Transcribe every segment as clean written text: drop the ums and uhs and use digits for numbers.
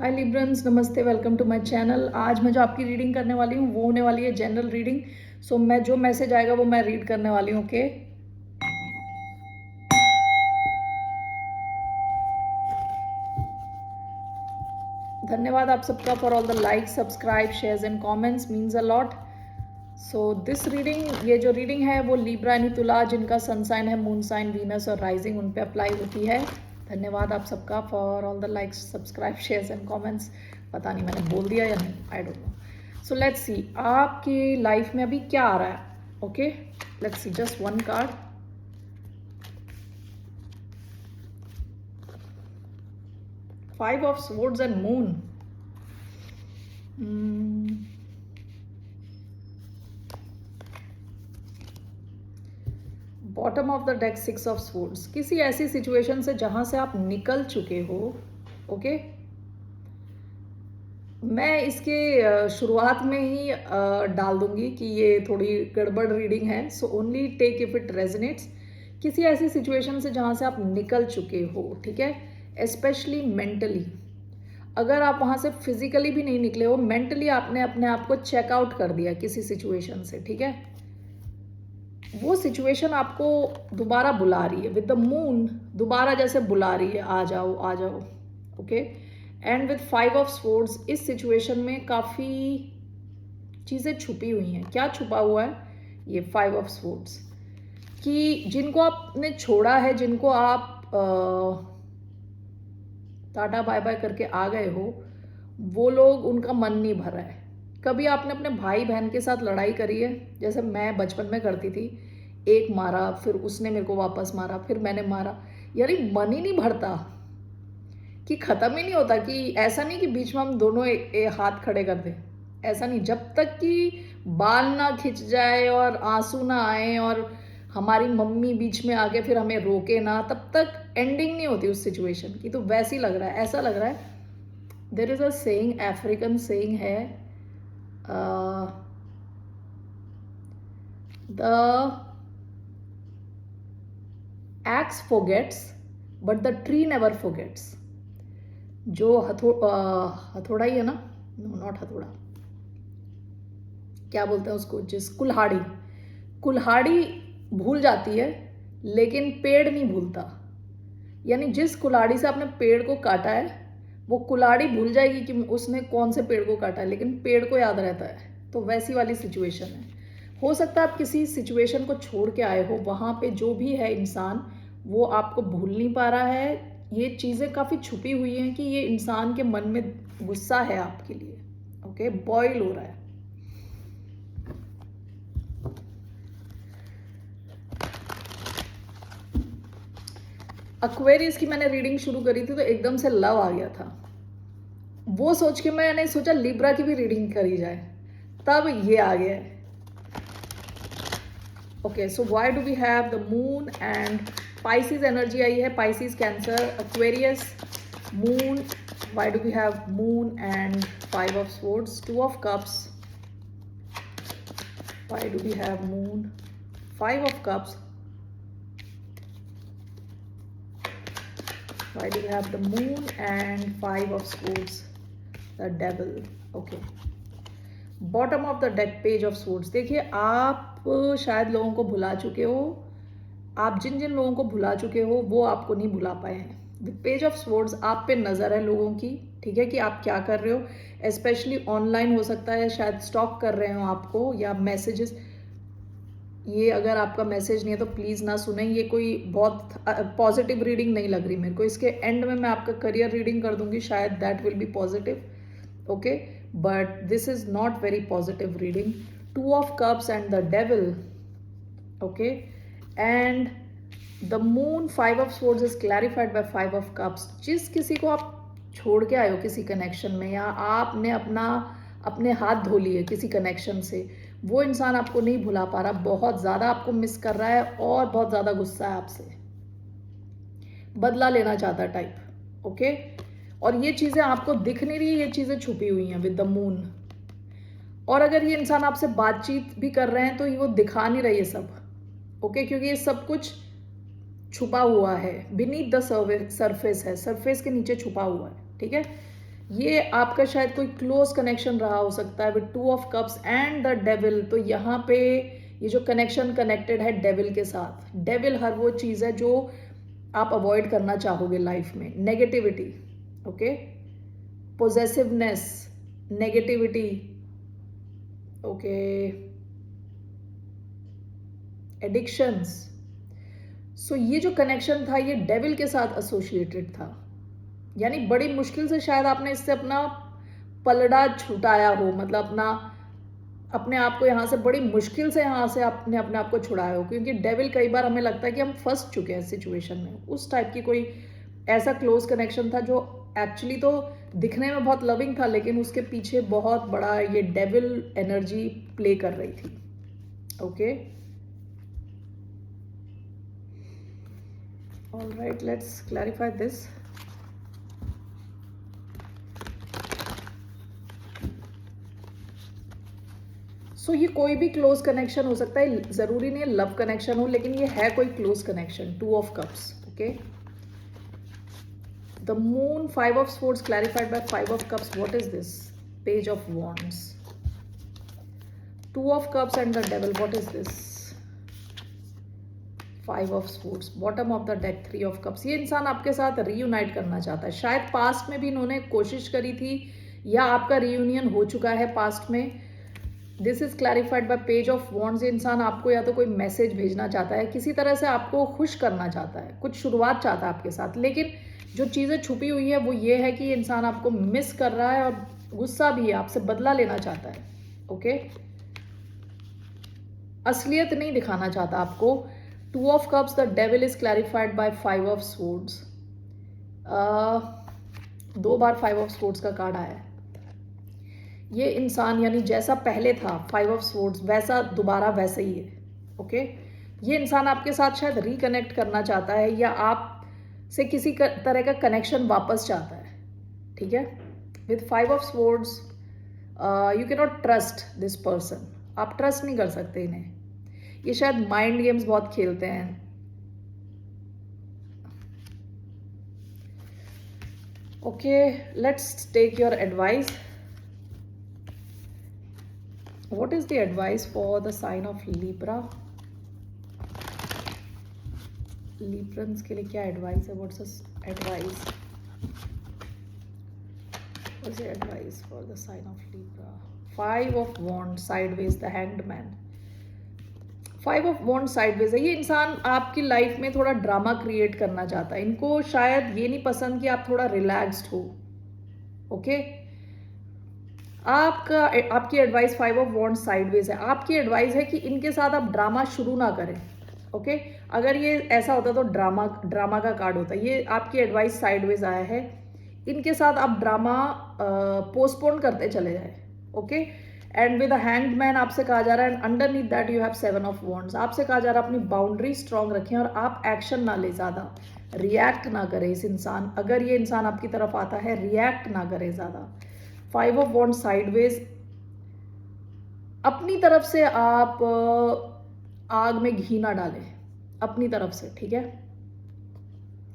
हाय Librans, नमस्ते, welcome to my channel. आज मैं जो आपकी रीडिंग करने वाली हूँ वो होने वाली है जनरल रीडिंग। सो मैं जो मैसेज आएगा वो मैं रीड करने वाली हूँ। ओके, धन्यवाद आप सबका for all the like, subscribe, shares and comments, means a lot. So this reading, ये जो रीडिंग है वो लिब्रा यानी तुला, जिनका सन साइन है मून साइन वीनस और राइजिंग, उन पे अप्लाई होती है। धन्यवाद आप सबका for all the likes, subscribe, shares and comments. पता नहीं मैंने बोल दिया या नहीं, I don't know. So let's सी आपकी लाइफ में अभी क्या आ रहा है। Okay, let's see just one card. Five of swords and moon. Bottom of the deck six of swords. किसी ऐसी सिचुएशन से जहां से आप निकल चुके हो। ओके, मैं इसके शुरुआत में ही डाल दूंगी कि ये थोड़ी गड़बड़ रीडिंग है, so only take if it resonates. किसी ऐसी सिचुएशन से जहां से आप निकल चुके हो, ठीक है, स्पेशली मेंटली। अगर आप वहां से फिजिकली भी नहीं निकले हो, मेंटली आपने अपने आप को चेकआउट कर दिया किसी सिचुएशन से, ठीक है, वो सिचुएशन आपको दोबारा बुला रही है विद द मून, दोबारा जैसे बुला रही है, आ जाओ आ जाओ। Okay, and with five of swords, इस सिचुएशन में काफ़ी चीज़ें छुपी हुई हैं। क्या छुपा हुआ है? ये फाइव ऑफ स्वॉर्ड्स कि जिनको आपने छोड़ा है, जिनको आप टाटा बाय बाय करके आ गए हो, वो लोग, उनका मन नहीं भर रहा है। कभी आपने अपने भाई बहन के साथ लड़ाई करी है, जैसे मैं बचपन में करती थी, एक मारा, फिर उसने मेरे को वापस मारा, फिर मैंने मारा, यानी मन ही नहीं भरता, कि ख़त्म ही नहीं होता। कि ऐसा नहीं कि बीच में हम दोनों एक हाथ खड़े कर दें, ऐसा नहीं। जब तक कि बाल ना खिंच जाए और आंसू ना आए और हमारी मम्मी बीच में आके फिर हमें रोके ना, तब तक एंडिंग नहीं होती उस सिचुएशन की। तो वैसे ही लग रहा है, ऐसा लग रहा है। There is a saying, African saying है, the axe forgets but the tree never forgets. जो हथौड़ा ही है ना, नो नॉट हथौड़ा, क्या बोलते हैं उसको, जिस कुल्हाड़ी, कुल्हाड़ी भूल जाती है लेकिन पेड़ नहीं भूलता। यानी जिस कुल्हाड़ी से आपने पेड़ को काटा है, वो कुल्हाड़ी भूल जाएगी कि उसने कौन से पेड़ को काटा है, लेकिन पेड़ को याद रहता है। तो वैसी वाली सिचुएशन है। हो सकता है आप किसी सिचुएशन को छोड़ के आए हो, वहाँ पे जो भी है इंसान, वो आपको भूल नहीं पा रहा है। ये चीज़ें काफ़ी छुपी हुई हैं कि ये इंसान के मन में गुस्सा है आपके लिए। ओके, बॉयल हो रहा है। एक्वेरियस की मैंने रीडिंग शुरू करी थी तो एकदम से लव आ गया था। वो सोच के मैंने सोचा लिब्रा की भी रीडिंग करी जाए, तब ये आ गया है। Okay, so why do we have the moon and Pisces energy आई है, Pisces, Cancer, Aquarius, moon. Why do we have moon and five of swords, two of cups. Why do we have moon, five of cups. Why do we have the moon and five of swords, the devil? Okay, bottom of the deck, page of swords। देखिए, आप शायद लोगों को भुला चुके हो। आप जिन जिन लोगों को भुला चुके हो वो आपको नहीं भुला पाए हैं। पेज ऑफ स्वॉर्ड्स आप पे नज़र है लोगों की, ठीक है, कि आप क्या कर रहे हो। स्पेशली ऑनलाइन हो सकता है, शायद स्टॉक कर रहे हो आपको, या मैसेजेस। ये अगर आपका मैसेज नहीं है तो प्लीज़ ना सुने, ये कोई बहुत पॉजिटिव रीडिंग नहीं लग रही मेरे को। इसके एंड में मैं आपका करियर रीडिंग कर दूंगी, शायद that will be positive. Okay, but this is not very positive reading. To of cups and the devil. Okay, and the moon, five of swords is clarified by five of cups. जिस किसी को आप छोड़ के आए हो किसी connection में, या आपने अपने हाथ धो लिए किसी कनेक्शन से, वो इंसान आपको नहीं भुला पा रहा, बहुत ज़्यादा आपको मिस कर रहा है और बहुत ज़्यादा गुस्सा है आपसे, बदला लेना चाहता है टाइप। ओके, और ये चीज़ें आपको दिख नहीं रही, ये चीज़ें छुपी हुई हैं विद द मून। और अगर ये इंसान आपसे बातचीत भी कर रहे हैं तो ये वो दिखा नहीं रहे ये सब। ओके, क्योंकि ये सब कुछ छुपा हुआ है, बीनीथ द सरफेस है, सरफेस के नीचे छुपा हुआ है, ठीक है। ये आपका शायद कोई क्लोज कनेक्शन रहा हो सकता है with 2 of cups and the devil. तो यहाँ पे ये जो कनेक्शन कनेक्टेड है डेविल के साथ। डेविल हर वो चीज़ है जो आप अवॉइड करना चाहोगे लाइफ में। Negativity, okay, possessiveness, negativity, okay, addictions. So ये जो कनेक्शन था ये डेविल के साथ एसोसिएटेड था, यानी बड़ी मुश्किल से शायद आपने इससे अपना पलड़ा छुटाया हो, मतलब अपने आप को यहाँ से बड़ी मुश्किल से यहाँ से आपने अपने आप को छुड़ाया हो। क्योंकि डेविल कई बार हमें लगता है कि हम फंस चुके हैं सिचुएशन में। उस टाइप की कोई ऐसा क्लोज कनेक्शन था जो एक्चुअली तो दिखने में बहुत लविंग था, लेकिन उसके पीछे बहुत बड़ा ये डेविल एनर्जी प्ले कर रही थी। Okay, all right, let's clarify this. So ये कोई भी क्लोज कनेक्शन हो सकता है, जरूरी नहीं है लव कनेक्शन हो, लेकिन ये है कोई close connection. 2 of cups, okay. The moon, 5 of swords clarified by 5 of cups. What is this? Page of wands. 2 of cups and the devil. What is this? 5 of swords. Bottom of the deck, 3 of cups. ये इंसान आपके साथ reunite करना चाहता है। शायद past में भी इन्होंने कोशिश करी थी, या आपका रीयूनियन हो चुका है पास्ट में। This is clarified bye page of wands. ये इंसान आपको या तो कोई मैसेज भेजना चाहता है, किसी तरह से आपको खुश करना चाहता है, कुछ शुरुआत चाहता है आपके साथ। लेकिन जो चीज़ें छुपी हुई है वो ये है कि ये इंसान आपको मिस कर रहा है और गुस्सा भी है, आपसे बदला लेना चाहता है। ओके, असलियत नहीं दिखाना चाहता आपको। 2 of cups, the devil is clarified by 5 of swords। 2 बार 5 of swords का कार्ड आया है। ये इंसान यानी जैसा पहले था 5 of swords, वैसा दोबारा वैसे ही है। ओके, ये इंसान आपके साथ शायद रिकनेक्ट करना चाहता है, या आप से किसी तरह का कनेक्शन वापस चाहता है। ठीक है, with 5 of swords you can not trust this person. आप ट्रस्ट नहीं कर सकते इन्हें। ये शायद माइंड गेम्स बहुत खेलते हैं। Okay, let's take your advice. What is the advice for the sign of Libra? Librans के लिए क्या एडवाइस है? What's the advice? What's the advice for the sign of Libra? 5 of Wands sideways, the Hanged Man. 5 of Wands sideways है। ये इंसान आपकी life में थोड़ा ड्रामा क्रिएट करना चाहता है। इनको शायद ये नहीं पसंद कि आप थोड़ा रिलैक्स्ड हो। ओके, आपकी एडवाइस 5 of Wands साइडवेज है। आपकी एडवाइस है कि इनके साथ आप ड्रामा शुरू ना करें। ओके, अगर ये ऐसा होता तो ड्रामा का कार्ड होता। ये आपकी एडवाइस साइडवेज आया है। इनके साथ आप ड्रामा पोस्टपोन करते चले जाए। Okay, and with the hanged man आपसे कहा जा रहा है, underneath that you have 7 of Wands। आपसे कहा जा रहा है अपनी बाउंड्री स्ट्रॉन्ग रखें और आप एक्शन ना ले, ज़्यादा रिएक्ट ना करें। इस इंसान, अगर ये इंसान आपकी तरफ आता है, रिएक्ट ना करें ज़्यादा। 5 of Wands साइडवेज, अपनी तरफ से आप आग में घी ना डालें अपनी तरफ से। ठीक है,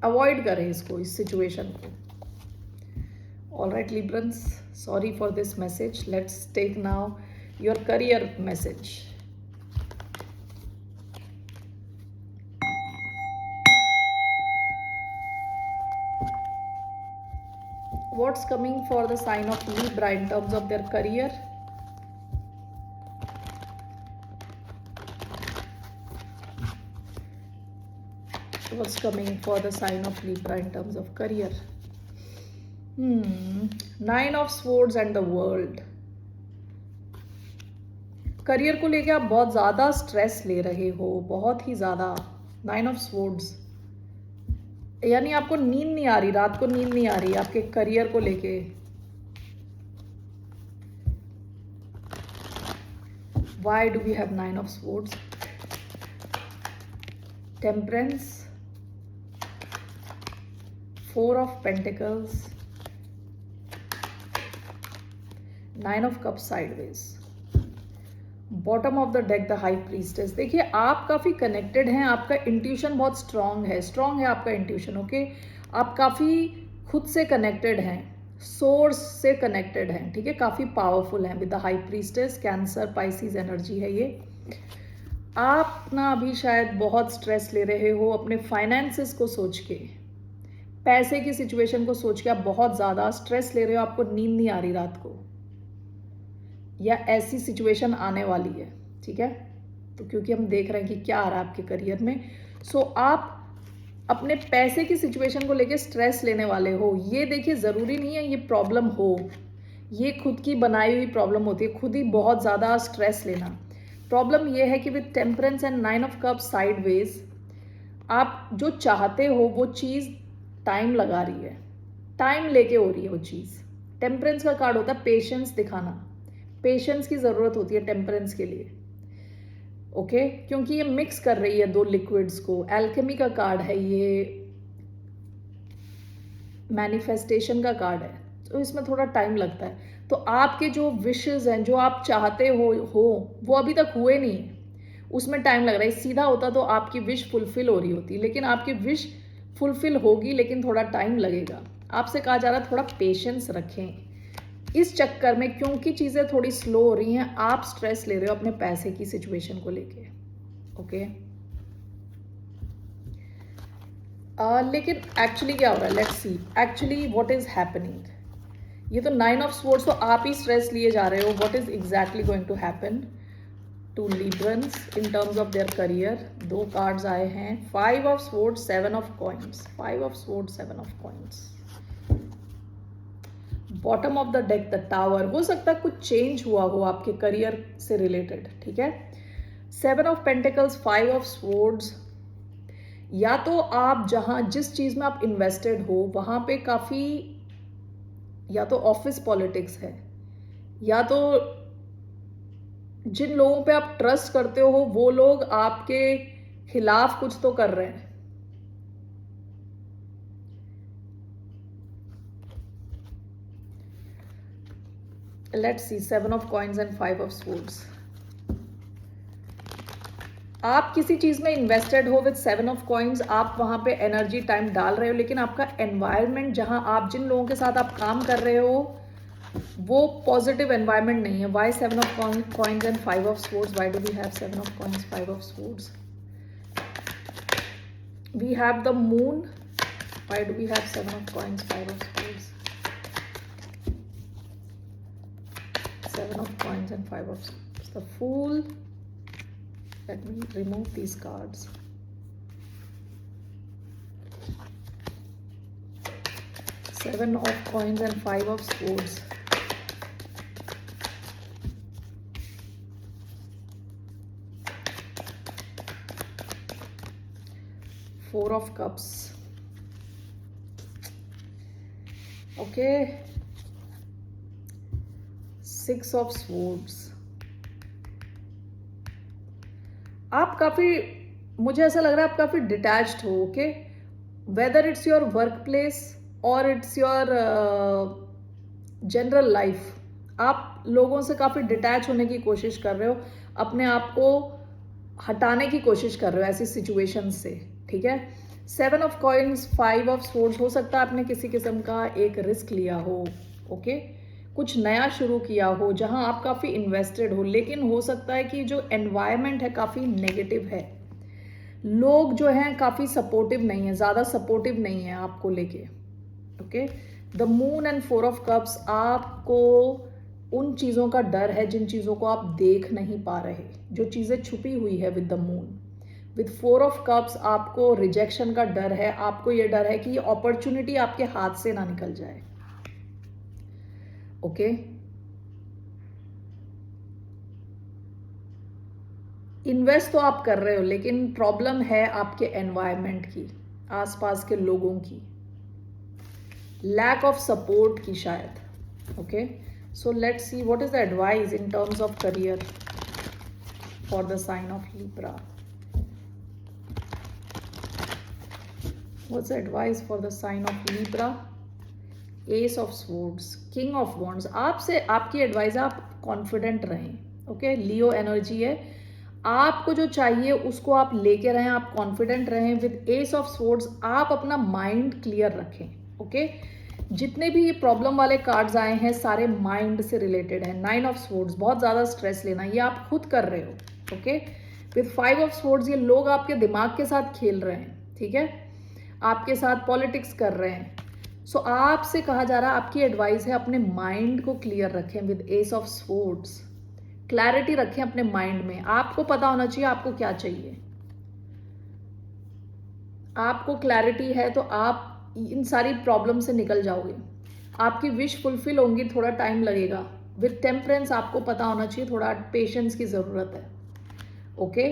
अवॉइड करें इसको, इस सिचुएशन को। All right Librans, sorry for this message. Let's take now your career message. What's coming for the sign of Libra in terms of their career? What's coming for the sign of Libra in terms of career? 9 of Swords and the World. Career को लेके आप बहुत ज़्यादा stress ले रहे हो, बहुत ही ज़्यादा। 9 of Swords, यानी आपको नींद नहीं आ रही, रात को नींद नहीं आ रही आपके करियर को लेके। Why do we have 9 of Swords? Temperance, 4 of Pentacles, 9 of Cups sideways, bottom of the deck the high priestess. देखिए आप काफ़ी कनेक्टेड हैं, आपका इंट्यूशन बहुत स्ट्रांग है आपका इंट्यूशन। ओके, आप काफ़ी खुद से कनेक्टेड हैं, सोर्स से कनेक्टेड हैं, ठीक है, काफ़ी पावरफुल हैं with the high priestess, cancer Pisces energy है ये। आप ना अभी शायद बहुत स्ट्रेस ले रहे हो अपने फाइनेंसेस को सोच के, पैसे की सिचुएशन को सोच के आप बहुत ज़्यादा स्ट्रेस ले रहे हो, आपको नींद नहीं आ रही रात को, या ऐसी सिचुएशन आने वाली है, ठीक है। तो क्योंकि हम देख रहे हैं कि क्या आ रहा है आपके करियर में, सो आप अपने पैसे की सिचुएशन को लेके स्ट्रेस लेने वाले हो। ये देखिए, ज़रूरी नहीं है ये प्रॉब्लम हो, ये खुद की बनाई हुई प्रॉब्लम होती है, खुद ही बहुत ज़्यादा स्ट्रेस लेना। प्रॉब्लम ये है कि with temperance and 9 of cups sideways, आप जो चाहते हो वो चीज़ टाइम लगा रही है, टाइम लेके हो रही है वो चीज़। टेम्परेंस का कार्ड होता है पेशेंस दिखाना, पेशेंस की ज़रूरत होती है टेम्परेंस के लिए, ओके क्योंकि ये मिक्स कर रही है दो लिक्विड्स को। एल्केमी का कार्ड है ये, मैनिफेस्टेशन का कार्ड है, तो इसमें थोड़ा टाइम लगता है। तो आपके जो विशेस हैं, जो आप चाहते हो वो अभी तक हुए नहीं है, उसमें टाइम लग रहा है। सीधा होता तो आपकी विश फुलफिल हो रही होती, लेकिन आपकी विश फुलफिल होगी लेकिन थोड़ा टाइम लगेगा। आपसे कहा जा रहा है थोड़ा पेशेंस रखें इस चक्कर में, क्योंकि चीज़ें थोड़ी स्लो हो रही हैं, आप स्ट्रेस ले रहे हो अपने पैसे की सिचुएशन को लेके, ओके। लेकिन एक्चुअली क्या हो रहा है, let's see actually what is happening. ये तो 9 ऑफ स्वॉर्ड्स, तो आप ही स्ट्रेस लिए जा रहे हो। What is exactly going to happen to Librans in terms of their career. दो कार्ड्स आए हैं, 5 of swords, 7 of coins, 5 of swords, 7 of coins. Bottom of the deck the tower. हो सकता है कुछ चेंज हुआ हो आपके करियर से रिलेटेड, ठीक है। 7 ऑफ पेंटिकल्स, 5 ऑफ स्वॉर्ड्स। या तो आप जिस चीज़ में आप इन्वेस्टेड हो वहाँ पे काफ़ी, या तो ऑफिस पॉलिटिक्स है, या तो जिन लोगों पे आप ट्रस्ट करते हो वो लोग आपके खिलाफ कुछ तो कर रहे हैं। Let's see 7 of coins and 5 of swords. आप किसी चीज़ में इन्वेस्टेड हो विद 7 ऑफ कॉइन्स, आप वहाँ पे एनर्जी टाइम डाल रहे हो, लेकिन आपका एनवायरनमेंट, जहाँ आप जिन लोगों के साथ आप काम कर रहे हो वो पॉजिटिव एनवायरनमेंट नहीं है। Why 7 of coins and 5 of swords? Why do we have 7 of coins, 5 of swords? We have the moon. Why do we have 7 of coins, 5 of swords? 7 of coins and 5 of swords. The Fool. Let me remove these cards. 7 of coins and 5 of swords. Four of cups. Okay. 6 of swords. आप काफ़ी, मुझे ऐसा लग रहा है आप काफ़ी detached हो, okay. Whether it's your work place और इट्स योर जनरल लाइफ, आप लोगों से काफ़ी डिटैच होने की कोशिश कर रहे हो, अपने आप को हटाने की कोशिश कर रहे हो ऐसी सिचुएशन से, ठीक है। 7 ऑफ कॉइन्स, 5 ऑफ स्वॉर्ड्स। हो सकता है आपने किसी किस्म का एक रिस्क लिया हो, ओके, कुछ नया शुरू किया हो जहां आप काफ़ी इन्वेस्टेड हो, लेकिन हो सकता है कि जो एनवायरनमेंट है काफ़ी नेगेटिव है, लोग जो हैं काफ़ी सपोर्टिव नहीं है, ज़्यादा सपोर्टिव नहीं है आपको लेके, okay. The moon and 4 of cups, आपको उन चीज़ों का डर है जिन चीज़ों को आप देख नहीं पा रहे, जो चीज़ें छुपी हुई है with the moon. With 4 of cups आपको रिजेक्शन का डर है, आपको ये डर है कि ये अपॉर्चुनिटी आपके हाथ से ना निकल जाए, ओके। इन्वेस्ट तो आप कर रहे हो, लेकिन प्रॉब्लम है आपके एनवायरनमेंट की, आसपास के लोगों की, लैक ऑफ सपोर्ट की शायद, okay. So let's see what is the advice in terms of career for the sign of Libra. What's the advice for the sign of Libra? Ace of swords, king of wands. आपसे आपकी advice, आप confident रहें, okay. लियो energy है, आपको जो चाहिए उसको आप लेके रहें, आप कॉन्फिडेंट रहें। विद एस ऑफ स्वॉर्ड्स आप अपना माइंड क्लियर रखें, ओके। जितने भी ये प्रॉब्लम वाले कार्ड्स आए हैं सारे माइंड से रिलेटेड है। 9 ऑफ स्वॉर्ड्स, बहुत ज़्यादा स्ट्रेस लेना, ये आप खुद कर रहे हो। ओके, विथ 5 ऑफ स्वॉर्ड्स ये लोग आपके दिमाग के साथ खेल रहे हैं, ठीक है, आपके साथ पॉलिटिक्स कर रहे हैं। सो आपसे कहा जा रहा है, आपकी एडवाइस है अपने माइंड को क्लियर रखें with S of swords. Clarity रखें अपने माइंड में, आपको पता होना चाहिए आपको क्या चाहिए। आपको क्लैरिटी है तो आप इन सारी प्रॉब्लम से निकल जाओगे, आपकी विश फुलफिल होंगी, थोड़ा टाइम लगेगा। विद टेम्परेंस आपको पता होना चाहिए, थोड़ा पेशेंस की ज़रूरत है। ओके,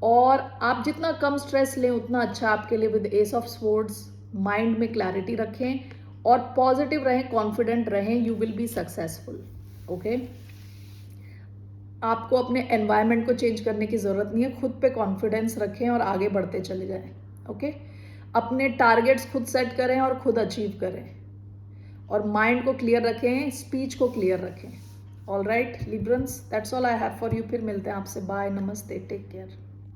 और आप जितना कम स्ट्रेस लें उतना अच्छा आपके लिए। With S of swords mind में क्लैरिटी रखें और पॉजिटिव रहें, कॉन्फिडेंट रहें, you will be successful. Okay, आपको अपने एनवायरनमेंट को चेंज करने की ज़रूरत नहीं है, खुद पे कॉन्फिडेंस रखें और आगे बढ़ते चले जाएं। ओके, अपने टारगेट्स खुद सेट करें और खुद अचीव करें, और माइंड को क्लियर रखें, स्पीच को क्लियर रखें। All right Librans, that's all I have for you. फिर मिलते हैं आपसे, बाय, नमस्ते, टेक केयर।